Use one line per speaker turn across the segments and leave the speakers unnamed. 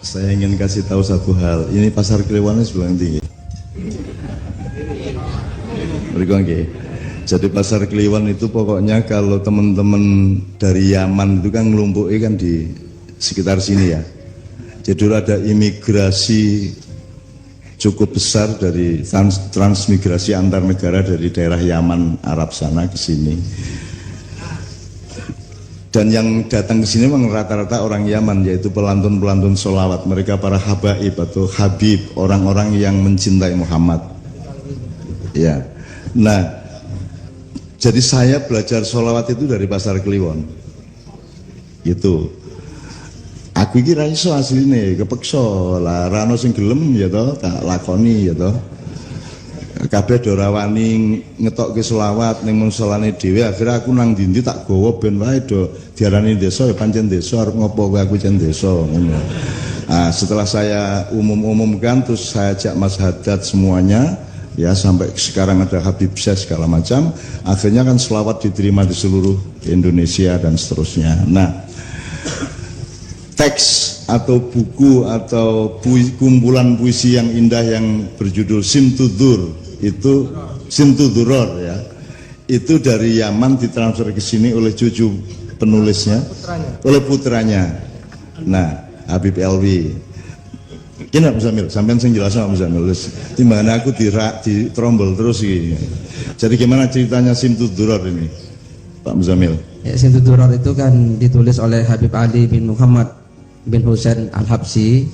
Saya ingin kasih tahu satu hal. Ini pasar Klewannya sebelah tinggi. Jadi pasar Kliwon itu pokoknya kalau teman-teman dari Yaman itu kan ngelumpuki kan di sekitar sini ya. Jadi dulu ada imigrasi cukup besar dari transmigrasi antar negara dari daerah Yaman Arab sana ke sini. Dan yang datang ke sini memang rata-rata orang Yaman, yaitu pelantun-pelantun sholawat. Mereka para habaib atau habib, orang-orang yang mencintai Muhammad. Ya. Nah, jadi saya belajar sholawat itu dari pasar Kliwon. Gitu. Aku kira iso asline kepeksa lah, rano sing gelem ya toh, tak lakoni ya toh. Kabeh do rawani ngetokke selawat ning musolane dhewe, akhirnya aku nang ndi tak gawa ben wae do diarani desa ya pancen desa, arep ngopo kowe aku jen desa ngono. Nah, setelah saya umumkan terus saya ajak Mas Haddad semuanya ya, sampai sekarang ada Habib Syekh segala macam, akhirnya kan selawat diterima di seluruh Indonesia dan seterusnya. Nah, teks atau buku atau kumpulan puisi yang indah yang berjudul Simtudur itu Simtuduror ya, itu dari Yaman ditransfer ke sini oleh cucu penulisnya, oleh putranya. Nah, Habib Elwi. Kena Mas Zamil, sampean sing jelas sama Mas Zamil. Timbangan aku di trombol terus iki. Jadi gimana ceritanya Simtuduror ini, Pak Muzamil?
Ya, Simtuduror itu kan ditulis oleh Habib Ali bin Muhammad bin Husain Al-Habsyi,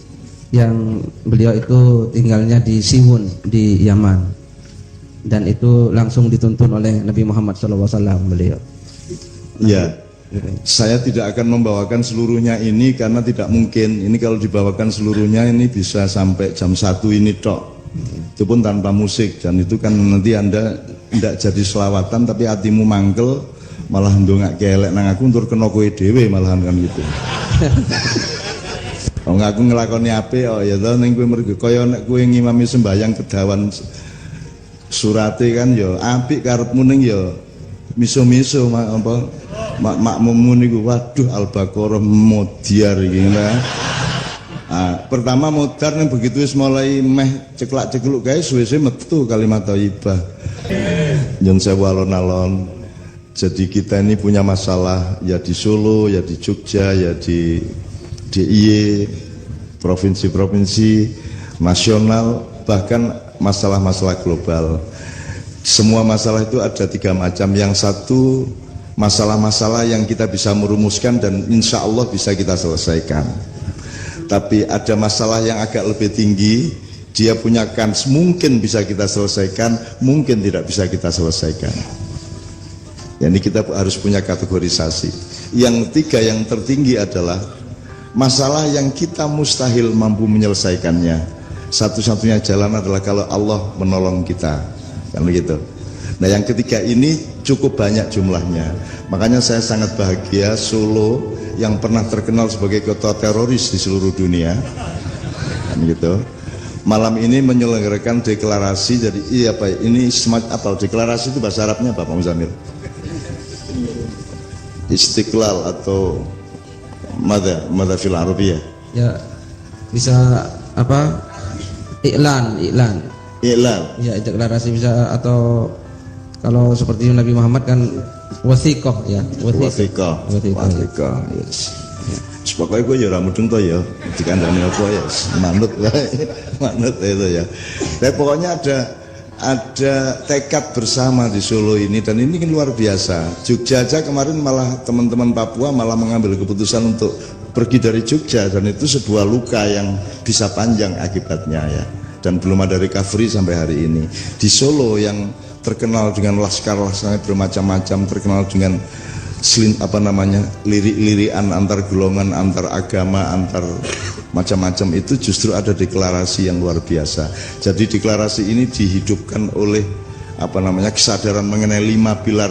yang beliau itu tinggalnya di Siwun di Yaman, dan itu langsung dituntun oleh Nabi Muhammad SAW beliau.
Ya, saya tidak akan membawakan seluruhnya ini karena tidak mungkin. Ini kalau dibawakan seluruhnya ini bisa sampai jam 1 ini tok. Itu pun tanpa musik, dan itu kan nanti Anda tidak jadi selawatan tapi hatimu mangkel, malah ndongak kelek nang aku untuk kena kowe dhewe malahan kan gitu. Wong aku nglakoni apik kok ya to, ning kowe mergo kaya nek kowe ngimami sembahyang kedawan surate kan ya apik karepmu ning ya miso-miso apa makmummu niku waduh Al-Baqarah modiar iki nah. Pertama modar ning begitu wis mulai meh ceklak-cekluk kae suwe-suwe metu kalimat thayyibah. Nyun sewu alon-alon. Jadi kita ini punya masalah ya di Solo, ya di Jogja, ya di DIY, provinsi-provinsi, nasional, bahkan masalah-masalah global. Semua masalah itu ada 3 macam. Yang satu masalah-masalah yang kita bisa merumuskan dan insya Allah bisa kita selesaikan. Tapi ada masalah yang agak lebih tinggi, dia punya kans mungkin bisa kita selesaikan, mungkin tidak bisa kita selesaikan. Jadi kita harus punya kategorisasi. Yang ketiga, yang tertinggi adalah masalah yang kita mustahil mampu menyelesaikannya. Satu-satunya jalan adalah kalau Allah menolong kita, kan begitu. Nah, yang ketiga ini cukup banyak jumlahnya. Makanya saya sangat bahagia Solo yang pernah terkenal sebagai kota teroris di seluruh dunia, kan gitu. Malam ini menyelenggarakan deklarasi. Jadi iya Pak, ini semacam apa? Deklarasi itu bahasa Arabnya apa Pak Muzamil? Istiqlal atau Mada fil Arabiyah? Ya,
bisa apa? Iklan.
Ya,
deklarasi bisa, atau kalau seperti Nabi Muhammad kan wasiqah ya.
Wasiqah. Yes. Pokoknya gue ya ramudeng toh ya, dikandani apa ya, manut itu ya. Tapi pokoknya ada tekad bersama di Solo ini, dan ini kan luar biasa. Jogja aja kemarin malah teman-teman Papua malah mengambil keputusan untuk pergi dari Jogja, dan itu sebuah luka yang bisa panjang akibatnya ya, dan belum ada recovery sampai hari ini. Di Solo yang terkenal dengan laskar-laskarnya bermacam-macam, terkenal dengan lirik-lirikan antar golongan, antar agama, antar macam-macam, itu justru ada deklarasi yang luar biasa. Jadi deklarasi ini dihidupkan oleh kesadaran mengenai 5 pilar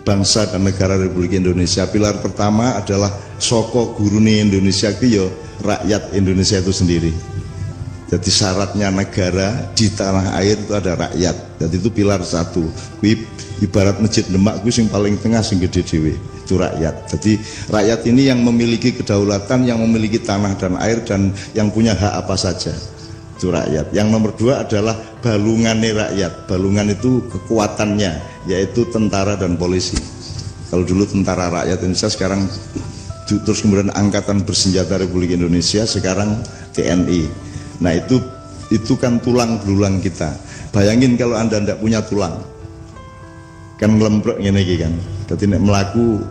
bangsa dan negara Republik Indonesia. Pilar pertama adalah soko gurune Indonesia itu ya rakyat Indonesia itu sendiri. Jadi syaratnya negara di tanah air itu ada rakyat. Jadi itu pilar satu. Ibarat masjid Demak itu yang paling tengah sing gede dhewe, itu rakyat. Jadi rakyat ini yang memiliki kedaulatan, yang memiliki tanah dan air, dan yang punya hak apa saja, itu rakyat. Yang nomor dua adalah balungannya rakyat. Balungan itu kekuatannya, yaitu tentara dan polisi. Kalau dulu tentara rakyat Indonesia, sekarang terus kemudian Angkatan Bersenjata Republik Indonesia, sekarang TNI. Nah itu kan tulang belulang kita. Bayangin kalau Anda tidak punya tulang, kan ngelemprek ngene iki kan. Dadi nek mlaku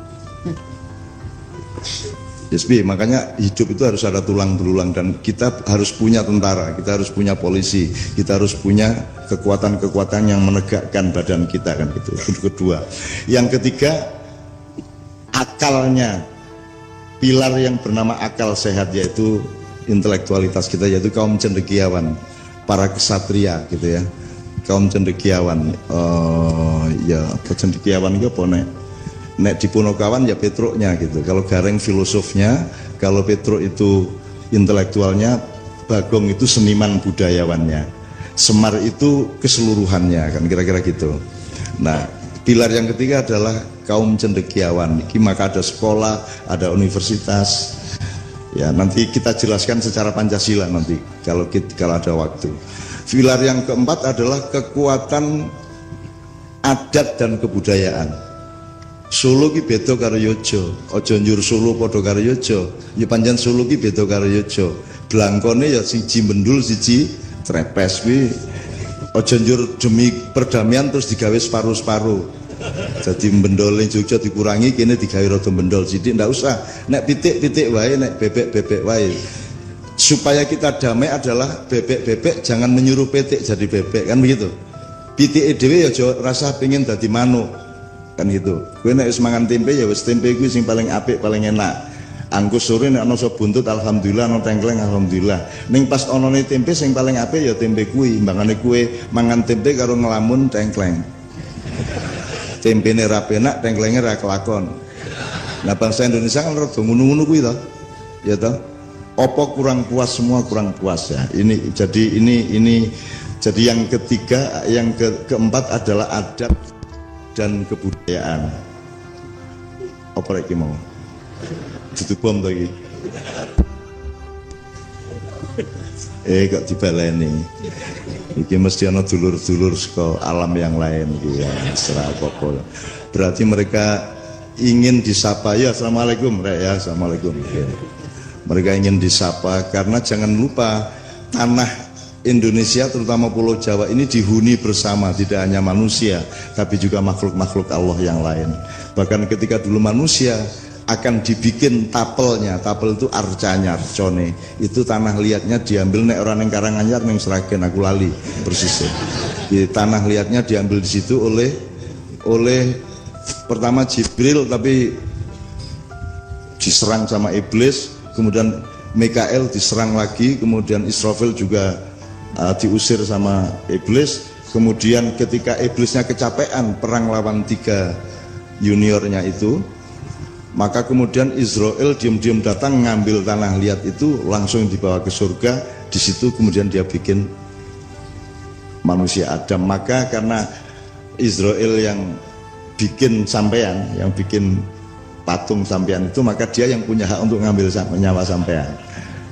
SB, makanya hidup itu harus ada tulang belulang, dan kita harus punya tentara, kita harus punya polisi, kita harus punya kekuatan-kekuatan yang menegakkan badan kita kan gitu. Itu kedua. Yang ketiga, akalnya. Pilar yang bernama akal sehat, yaitu intelektualitas kita, yaitu kaum cendekiawan, para kesatria gitu ya, kaum cendekiawan. Ya cendekiawan itu apa nek di Punokawan ya Petruknya gitu. Kalau Gareng filosofnya, kalau Petruk itu intelektualnya, Bagong itu seniman budayawannya, Semar itu keseluruhannya kan, kira-kira gitu. Nah, pilar yang ketiga adalah kaum cendekiawan. Maka ada sekolah, ada universitas. Ya, nanti kita jelaskan secara Pancasila nanti kalau ada waktu. Pilar yang keempat adalah kekuatan adat dan kebudayaan. Solo ki beda karo Yojo. Aja njur Solo padha karo Yojo. Ya pancen Solo ki beda karo Yojo. Blangkone ya siji Bendul, siji Trepes kuwi. Aja njur demi perdamaian terus digawe separuh-separuh. Jadi bendol Jogja dikurangi, kini digawe rada bendol sithik, ndak usah. Nek pitik-pitik wae, nek bebek-bebek wae. Supaya kita damai adalah bebek-bebek jangan menyuruh pitik jadi bebek, kan begitu. Pitike dhewe ya aja rasa pengen dadi manuk. Kan gitu. Kowe nek wis mangan tempe ya wis tempe kuwi sing paling apik, paling enak. Angkus sore nek ana sop buntut alhamdulillah, ana tengkleng alhamdulillah. Ning pas onone tempe sing paling apik ya tempe kuwi. Mbangane kowe mangan tempe karo ngelamun tengkleng. Tempene ra penak, tengklenge ra kelakon. Nah, bangsa Indonesia kan rada ngono-ngono kuwi to. Ya toh? Apa kurang puas, semua kurang puas ya. Ini jadi yang ketiga, yang keempat adalah adat dan kebudayaan. Apa lagi mau? Tutup bom lagi. Kok dibaleni. Iki mesti ana dulur-dulur saka alam yang lain iki ya, serah apa. Berarti mereka ingin disapa. Ya, assalamualaikum, ya, assalamualaikum. Ya. Mereka ingin disapa karena jangan lupa tanah Indonesia terutama Pulau Jawa ini dihuni bersama, tidak hanya manusia tapi juga makhluk-makhluk Allah yang lain. Bahkan ketika dulu manusia akan dibikin tapelnya, tapel itu arcanya, arcone, itu tanah liatnya diambil nek orang yang Karanganyar neng Sragen, aku lali persisnya. Di tanah liatnya diambil di situ oleh pertama Jibril, tapi diserang sama iblis, kemudian Mikael diserang lagi, kemudian Israfil juga diusir sama iblis. Kemudian ketika iblisnya kecapean perang lawan 3 juniornya itu, maka kemudian Israel diam-diam datang ngambil tanah liat itu, langsung dibawa ke surga. Di situ kemudian dia bikin manusia Adam. Maka karena Israel yang bikin sampean, yang bikin patung sampean itu, maka dia yang punya hak untuk ngambil nyawa sampean.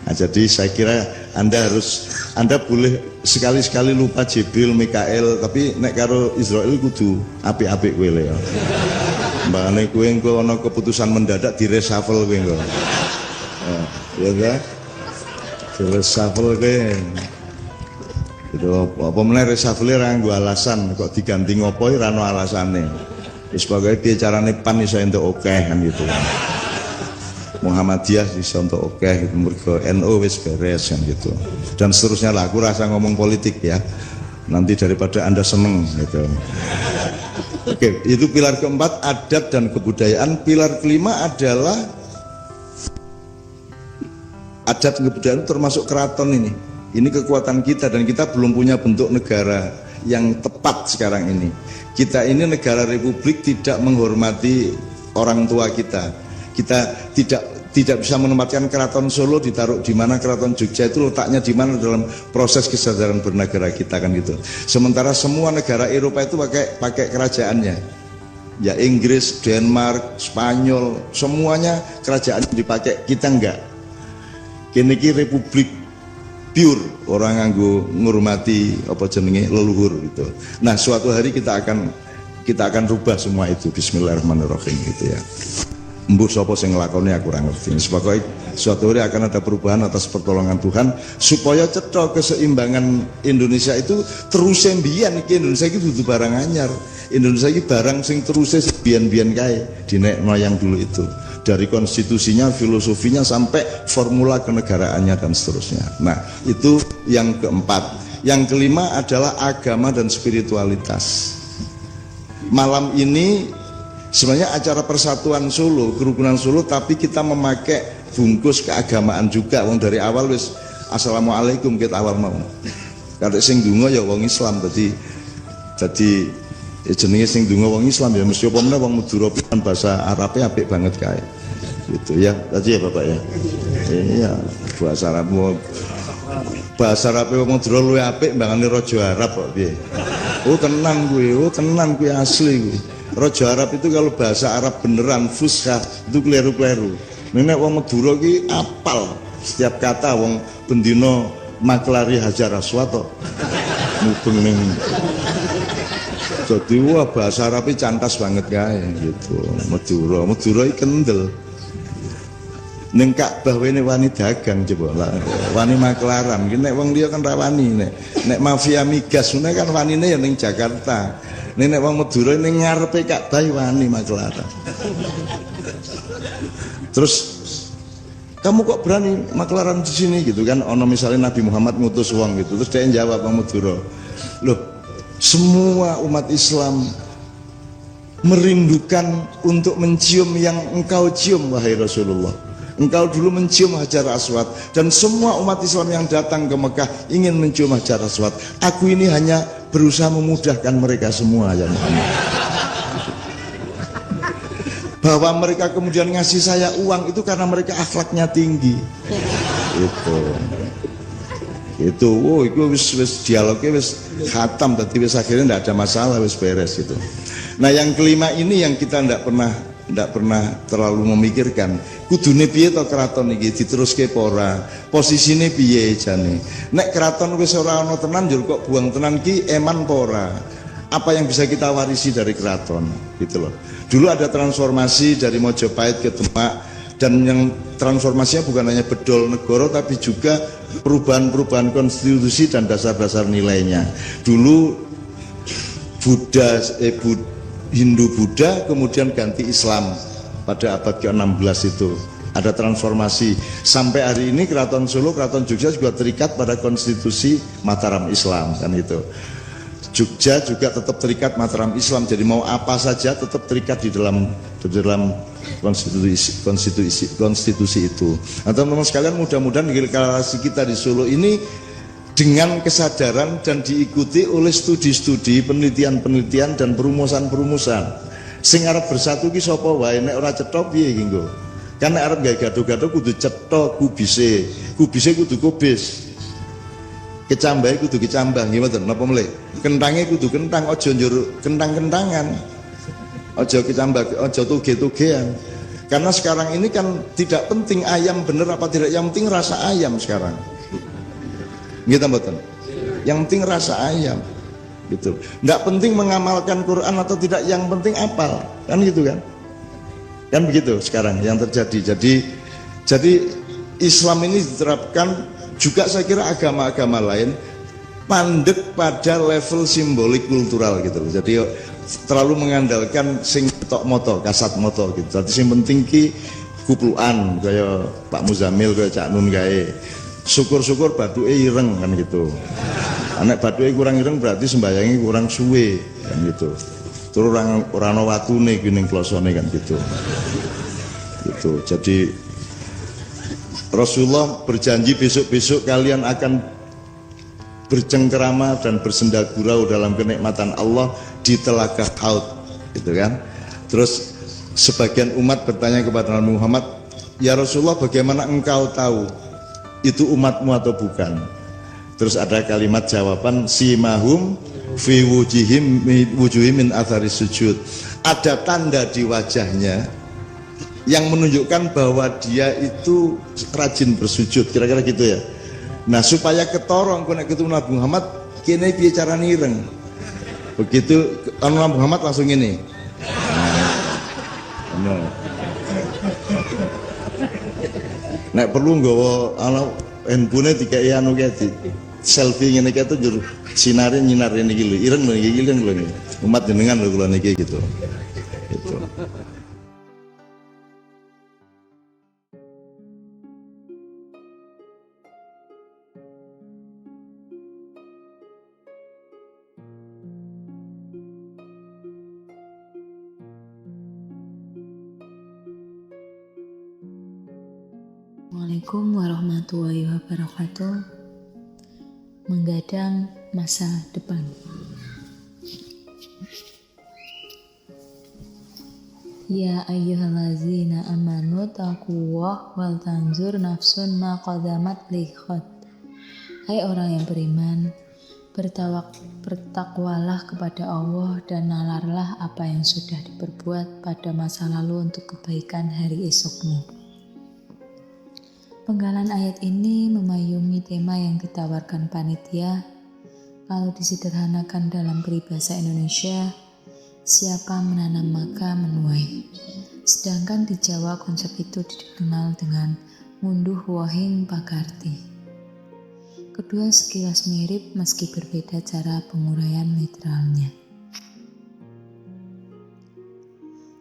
Nah, jadi saya kira Anda boleh sekali-sekali lupa Jibril, Mikael, tapi nek karo Israel kudu apik-apik kowe ya. Mbakane kowe engko ana keputusan mendadak di reshuffle kowe engko. Ya kan? Di reshuffle kowe. Itu apa meneh reshuffle ra nggo alasan, kok diganti ngopo ora ana alasane. Wis pokoke piye carane PAN iso entuk akeh kan gitu. Muhammadiyah iso entuk akeh gitu, mergo NU wis beres kan gitu. Dan seterusnya lah, aku rasa ngomong politik ya. Nanti daripada Anda seneng gitu. Oke, itu pilar keempat, adat dan kebudayaan. Pilar kelima adalah adat dan kebudayaan, termasuk keraton ini. Ini kekuatan kita, dan kita belum punya bentuk negara yang tepat sekarang ini. Kita ini negara republik, tidak menghormati orang tua kita. Kita tidak bisa menempatkan keraton Solo ditaruh di mana, keraton Jogja itu letaknya di mana dalam proses kesadaran bernegara kita kan gitu. Sementara semua negara Eropa itu pakai kerajaannya. Ya Inggris, Denmark, Spanyol, semuanya kerajaan dipakai, kita enggak. Kini republik pure, orang nganggo ngurmati apa jenenge leluhur gitu. Nah, suatu hari kita akan rubah semua itu. Bismillahirrahmanirrahim gitu ya. Mbuh sapa sing nglakoni aku ora ngerti. Sebab suatu hari akan ada perubahan atas pertolongan Tuhan supaya cetha keseimbangan Indonesia itu terus mbiyen iki. Indonesia iki dudu barang anyar. Indonesia iki barang sing terus biyen-biyen kae dinekno yang dulu itu. Dari konstitusinya, filosofinya sampai formula kenegaraannya dan seterusnya. Nah, itu yang keempat. Yang kelima adalah agama dan spiritualitas. Malam ini sebenarnya acara persatuan Solo, kerukunan Solo, tapi kita memakai bungkus keagamaan juga. Wong dari awal wis assalamualaikum kita awal mau. Karena sing donga ya wong Islam, jadi jenenge sing donga wong Islam ya mesti apa meneh wong Madura kan bahasa Arabnya apik banget kae. Gitu ya. Tadi ya Bapak ya. Iya, bahasa Arab wong Madura luwih apik mbangane raja Arab kok piye. Oh tenan kuwi asli kuwi. Raja Arab itu kalau bahasa Arab beneran fushah itu kleru-kleru. Nek wong Madura ki apal setiap kata, wong bendina maklari Hajar Aswad kok. Mubeng ning. Jadi wah bahasa Arab iki cantas banget kae gitu. Madura iki kendel. Ning Ka'bah wene wani dagang coba lah. Wani maklaran. Ki nek wong liya kan ra wani nek mafia migas ngene kan wanine ya ning Jakarta. Nek wong Madura ning ngarepe Ka'bah wani maklaran. Terus kamu kok berani maklaran di sini gitu kan? Ono misalnya Nabi Muhammad ngutus wong gitu. Terus dia jawab wong Madura. Loh, semua umat Islam merindukan untuk mencium yang engkau cium wahai Rasulullah. Engkau dulu mencium Hajar Aswad dan semua umat Islam yang datang ke Mekah ingin mencium Hajar Aswad. Aku ini hanya berusaha memudahkan mereka semua ya Muhammad. Bahwa mereka kemudian ngasih saya uang itu karena mereka akhlaknya tinggi. Itu wis dialognya wis khatam, tapi wis akhirnya tidak ada masalah, wis beres gitu. Nah yang kelima ini yang kita tidak pernah terlalu memikirkan. Kudune piye to keraton iki diteruske apa ora? Posisine piye jane? Nek keraton wis ora ana tenan njur kok buang tenan ki eman apa ora? Apa yang bisa kita warisi dari keraton gitu loh. Dulu ada transformasi dari Mojopahit ke Demak, dan yang transformasinya bukan hanya bedol negara tapi juga perubahan-perubahan konstitusi dan dasar-dasar nilainya. Dulu Hindu-Buddha kemudian ganti Islam pada abad ke-16 itu. Ada transformasi. Sampai hari ini Keraton Solo, Keraton Jogja juga terikat pada konstitusi Mataram Islam kan itu. Jogja juga tetap terikat Mataram Islam. Jadi mau apa saja tetap terikat di dalam konstitusi itu. Nah, teman-teman sekalian, mudah-mudahan deklarasi kita di Solo ini dengan kesadaran dan diikuti oleh studi-studi, penelitian-penelitian dan perumusan-perumusan. Sing arep bersatu ki sapa wae, nek ora cetha piye iki nggo. Kan nek arep gawe gaduh-gaduh kudu cetha kubise. Kubise kudu kubis. Kecambahe kudu kecambah nggih mboten napa melih. Kentange kudu kentang, aja njur kentang-kentangan. Aja kecambah, aja toge-togean. Karena sekarang ini kan tidak penting ayam bener apa tidak, yang penting rasa ayam sekarang. Gitu mboten. Yang penting rasa ayam. Gitu. Nggak penting mengamalkan Quran atau tidak, yang penting apal. Kan gitu kan? Kan begitu sekarang yang terjadi. Jadi Islam ini diterapkan juga, saya kira agama-agama lain mandek pada level simbolik kultural gitu. Jadi terlalu mengandalkan sing tok moto, kasat moto gitu. Jadi sing penting ki kupluan kaya Pak Muzamil, kaya Cak Nun gawe. Syukur-syukur baduke ireng kan gitu. Anak baduke kurang ireng berarti sembayangi kurang suwe kan gitu. Terus ora ana watune ki ning klosone kan gitu. Gitu. Jadi Rasulullah berjanji besok-besok kalian akan bercengkerama dan bersenda gurau dalam kenikmatan Allah di telaga Haud gitu kan. Terus sebagian umat bertanya kepada Nabi Muhammad, ya Rasulullah, bagaimana engkau tahu itu umatmu atau bukan? Terus ada kalimat jawaban, simahum fi wujihim min athari sujud. Ada tanda di wajahnya yang menunjukkan bahwa dia itu rajin bersujud, kira-kira gitu ya. Nah, supaya ketorong kena ketemu Nabi Muhammad, kene piye cara nireng. Begitu Nabi Muhammad langsung ini. Nah. Nek perlu nggawa ana handphone dikai anu kae selfie ngene iki tuh jur sinare nyinar niki lho, ireng lho iki ireng lho. Umat jenengan lho kula niki gitu. Gitu.
Assalamualaikum warahmatullahi wabarakatuh. Menggadang masa depan. Ya ayyuhallazina amanu taqullah wal tanzur nafsun ma qaddamat lighad. Hai orang yang beriman, bertakwalah kepada Allah dan nalarlah apa yang sudah diperbuat pada masa lalu untuk kebaikan hari esokmu. Penggalan ayat ini memayungi tema yang ditawarkan panitia. Kalau disederhanakan dalam peribahasa Indonesia, siapa menanam maka menuai. Sedangkan di Jawa konsep itu dikenal dengan ngunduh wohing pagarti. Kedua sekilas mirip meski berbeda cara penguraian literalnya.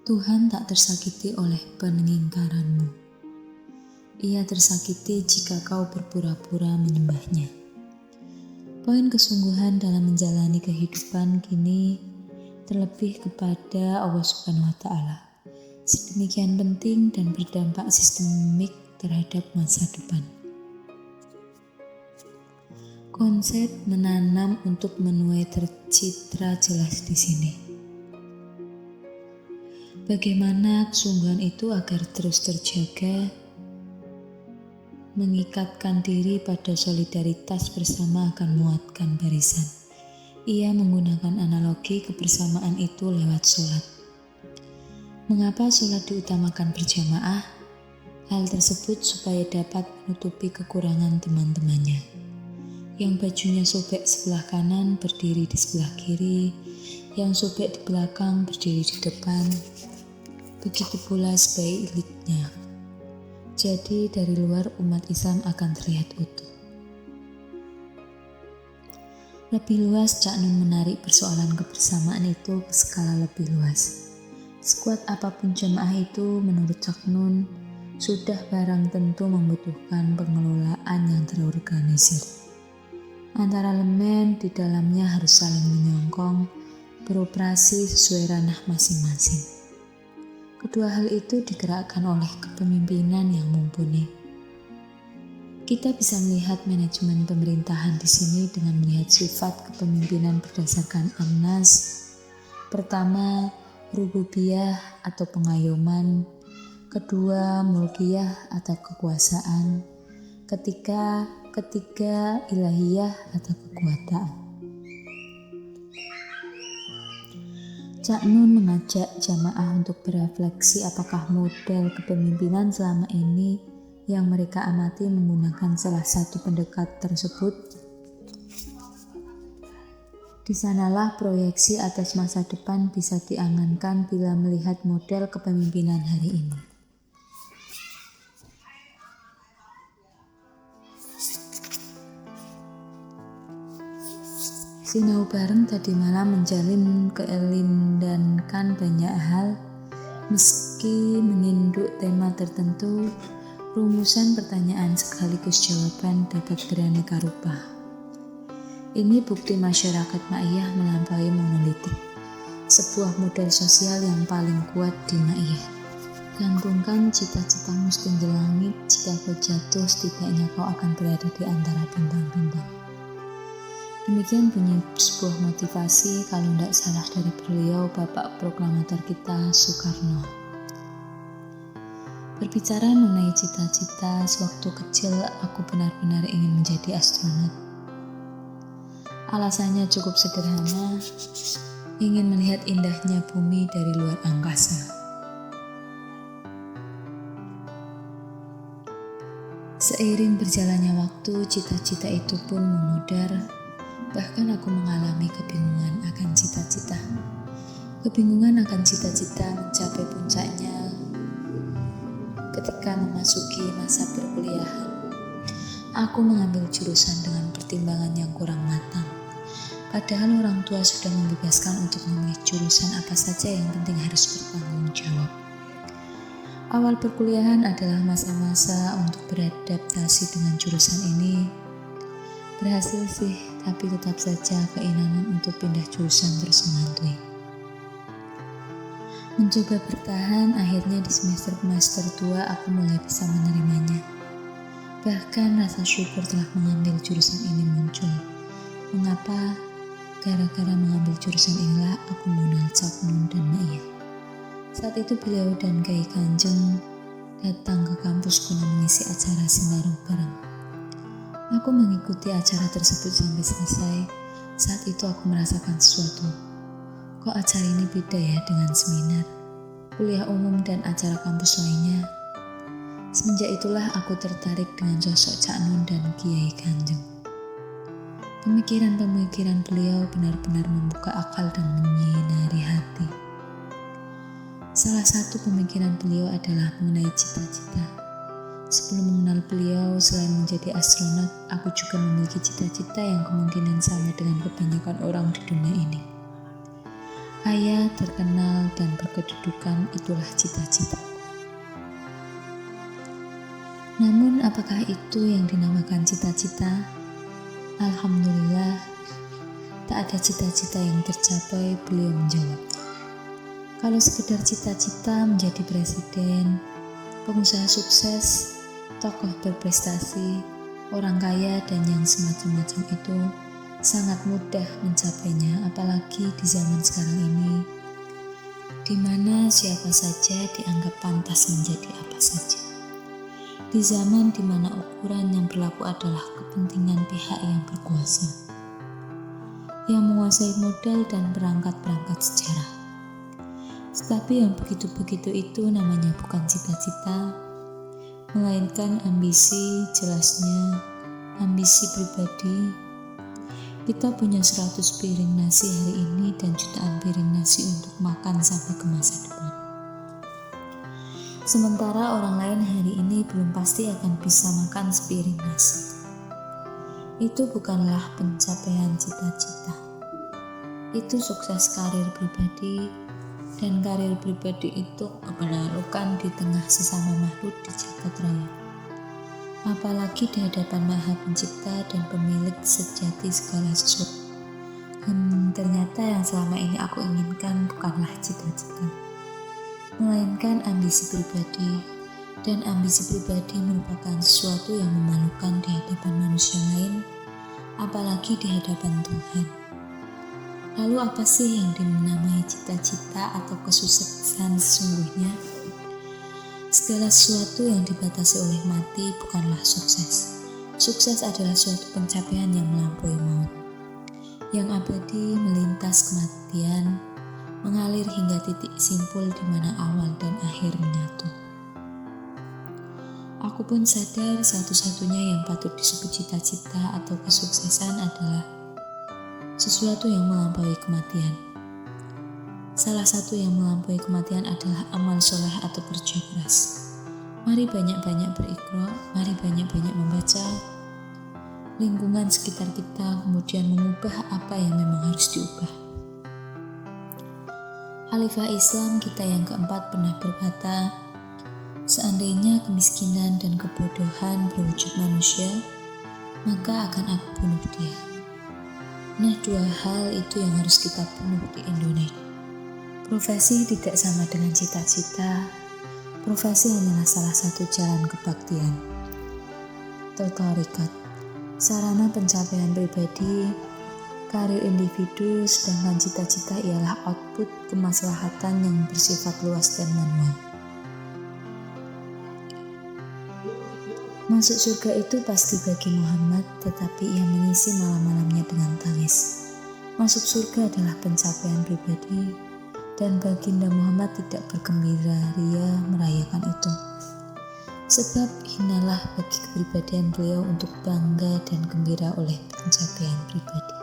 Tuhan tak tersakiti oleh pengingkaranmu. Ia tersakiti jika kau berpura-pura menyembahnya. Poin kesungguhan dalam menjalani kehidupan kini terlebih kepada Allah Subhanahu wa Ta'ala. Sedemikian penting dan berdampak sistemik terhadap masa depan. Konsep menanam untuk menuai tercitra jelas di sini. Bagaimana kesungguhan itu agar terus terjaga? Mengikatkan diri pada solidaritas bersama akan menguatkan barisan. Ia menggunakan analogi kebersamaan itu lewat sholat. Mengapa sholat diutamakan berjamaah? Hal tersebut supaya dapat menutupi kekurangan teman-temannya. Yang bajunya sobek sebelah kanan berdiri di sebelah kiri, yang sobek di belakang berdiri di depan. Begitu pula sebaliknya. Jadi dari luar umat Islam akan terlihat utuh. Lebih luas Cak Nun menarik persoalan kebersamaan itu ke skala lebih luas. Sekuat apapun jamaah itu menurut Cak Nun sudah barang tentu membutuhkan pengelolaan yang terorganisir. Antara elemen di dalamnya harus saling menyongkong, beroperasi sesuai ranah masing-masing. Kedua hal itu digerakkan oleh kepemimpinan yang mumpuni. Kita bisa melihat manajemen pemerintahan di sini dengan melihat sifat kepemimpinan berdasarkan An-Nas. Pertama, rububiyah atau pengayoman. Kedua, mulkiyah atau kekuasaan. Ketiga, ilahiyah atau kekuatan. Cak Nun mengajak jamaah untuk berefleksi apakah model kepemimpinan selama ini yang mereka amati menggunakan salah satu pendekat tersebut. Di sanalah proyeksi atas masa depan bisa diangankan bila melihat model kepemimpinan hari ini. Sinau bareng tadi malam menjalin keelindankan banyak hal, meski menginduk tema tertentu, rumusan pertanyaan sekaligus jawaban dapat beraneka rupa. Ini bukti masyarakat Ma'iyah melampaui monolitik, sebuah model sosial yang paling kuat di Ma'iyah. Gantungkan cita-citamu setinggi langit, jika kau jatuh setidaknya kau akan berada di antara bintang-bintang. Demikian bunyi sebuah motivasi kalau tidak salah dari beliau Bapak Proklamator kita Soekarno. Berbicara mengenai cita-cita, sewaktu kecil aku benar-benar ingin menjadi astronot. Alasannya cukup sederhana, ingin melihat indahnya bumi dari luar angkasa. Seiring berjalannya waktu, cita-cita itu pun memudar, bahkan aku mengalami kebingungan akan cita-cita. Kebingungan akan cita-cita mencapai puncaknya ketika memasuki masa perkuliahan. Aku mengambil jurusan dengan pertimbangan yang kurang matang. Padahal orang tua sudah membebaskan untuk memilih jurusan apa saja yang penting harus bertanggung jawab. Awal perkuliahan adalah masa-masa untuk beradaptasi dengan jurusan ini. Berhasil sih, tapi tetap saja keinginan untuk pindah jurusan terus menghantui. Mencoba bertahan, akhirnya di semester 2 aku mulai bisa menerimanya. Bahkan rasa syukur telah mengambil jurusan ini muncul. Mengapa? Gara-gara mengambil jurusan inilah aku mengenal Cak Nun dan Ma'iyah. Saat itu beliau dan Kiai Kanjeng datang ke kampus guna mengisi acara Sinarung bareng. Aku mengikuti acara tersebut sampai selesai. Saat itu aku merasakan sesuatu. Kok acara ini beda ya dengan seminar, kuliah umum dan acara kampus lainnya. Semenjak itulah aku tertarik dengan sosok Cak Nun dan Kiai Kanjeng. Pemikiran-pemikiran beliau benar-benar membuka akal dan menyinari hati. Salah satu pemikiran beliau adalah mengenai cita-cita. Sebelum mengenal beliau, selain menjadi astronot, aku juga memiliki cita-cita yang kemungkinan sama dengan kebanyakan orang di dunia ini. Kaya, terkenal, dan berkedudukan, itulah cita-citaku. Namun, apakah itu yang dinamakan cita-cita? Alhamdulillah, tak ada cita-cita yang tercapai, beliau menjawab. Kalau sekedar cita-cita menjadi presiden, pengusaha sukses, tokoh berprestasi, orang kaya, dan yang semacam-macam itu, sangat mudah mencapainya, apalagi di zaman sekarang ini, di mana siapa saja dianggap pantas menjadi apa saja. Di zaman di mana ukuran yang berlaku adalah kepentingan pihak yang berkuasa, yang menguasai modal dan perangkat-perangkat sejarah. Tetapi yang begitu-begitu itu namanya bukan cita-cita, melainkan ambisi, jelasnya ambisi pribadi. Kita punya 100 piring nasi hari ini dan jutaan piring nasi untuk makan sampai ke masa depan. Sementara orang lain hari ini belum pasti akan bisa makan sepiring nasi. Itu bukanlah pencapaian cita-cita. Itu sukses karir pribadi, dan karir pribadi itu menaruhkan di tengah sesama makhluk di jagat raya. Apalagi di hadapan Maha Pencipta dan pemilik sejati segala sesuatu. Ternyata yang selama ini aku inginkan bukanlah cita-cita, melainkan ambisi pribadi. Dan ambisi pribadi merupakan sesuatu yang memalukan di hadapan manusia lain, apalagi di hadapan Tuhan. Lalu apa sih yang dinamai cita-cita atau kesuksesan sesungguhnya? Segala sesuatu yang dibatasi oleh mati bukanlah sukses. Sukses adalah suatu pencapaian yang melampaui maut, yang abadi melintas kematian, mengalir hingga titik simpul di mana awal dan akhir menyatu. Aku pun sadar satu-satunya yang patut disebut cita-cita atau kesuksesan adalah sesuatu yang melampaui kematian. Salah satu yang melampaui kematian adalah amal soleh atau kerja keras. Mari banyak-banyak beriqra, mari banyak-banyak membaca lingkungan sekitar kita, kemudian mengubah apa yang memang harus diubah. Khalifah Islam kita yang keempat pernah berkata, seandainya kemiskinan dan kebodohan berwujud manusia, maka akan aku bunuh dia. Nah, dua hal itu yang harus kita bunuh di Indonesia. Profesi tidak sama dengan cita-cita. Profesi hanyalah salah satu jalan kebaktian. Tarekat, sarana pencapaian pribadi, karir individu, sedangkan cita-cita ialah output kemaslahatan yang bersifat luas dan manual. Masuk surga itu pasti bagi Muhammad, tetapi ia mengisi malam-malamnya dengan tangis. Masuk surga adalah pencapaian pribadi, dan baginda Muhammad tidak bergembira ria merayakan itu. Sebab hinalah bagi kepribadian beliau untuk bangga dan gembira oleh pencapaian pribadi.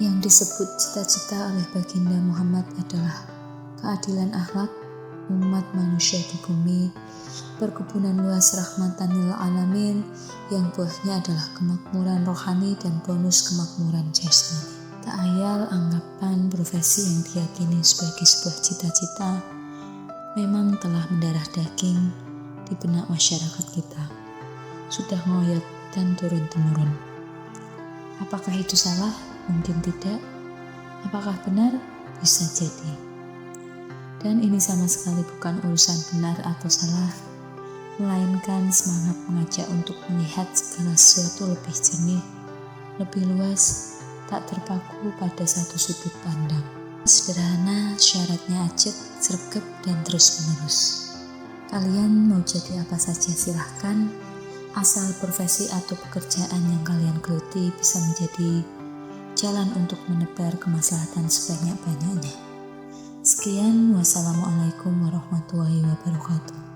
Yang disebut cita-cita oleh baginda Muhammad adalah keadilan akhlak, umat manusia di bumi, perkebunan luas rahmatan lil alamin yang buahnya adalah kemakmuran rohani dan bonus kemakmuran jasmani. Tak ayal anggapan profesi yang diyakini sebagai sebuah cita-cita memang telah mendarah daging di benak masyarakat kita. Sudah ngoyot dan turun-temurun. Apakah itu salah? Mungkin tidak. Apakah benar? Bisa jadi. Dan ini sama sekali bukan urusan benar atau salah, melainkan semangat mengajak untuk melihat segala sesuatu lebih jernih, lebih luas, tak terpaku pada satu sudut pandang. Sederhana, syaratnya ajak, sregep, dan terus-menerus. Kalian mau jadi apa saja silahkan, asal profesi atau pekerjaan yang kalian geluti bisa menjadi jalan untuk menebar kemaslahatan sebanyak-banyaknya. Sekian, wassalamualaikum warahmatullahi wabarakatuh.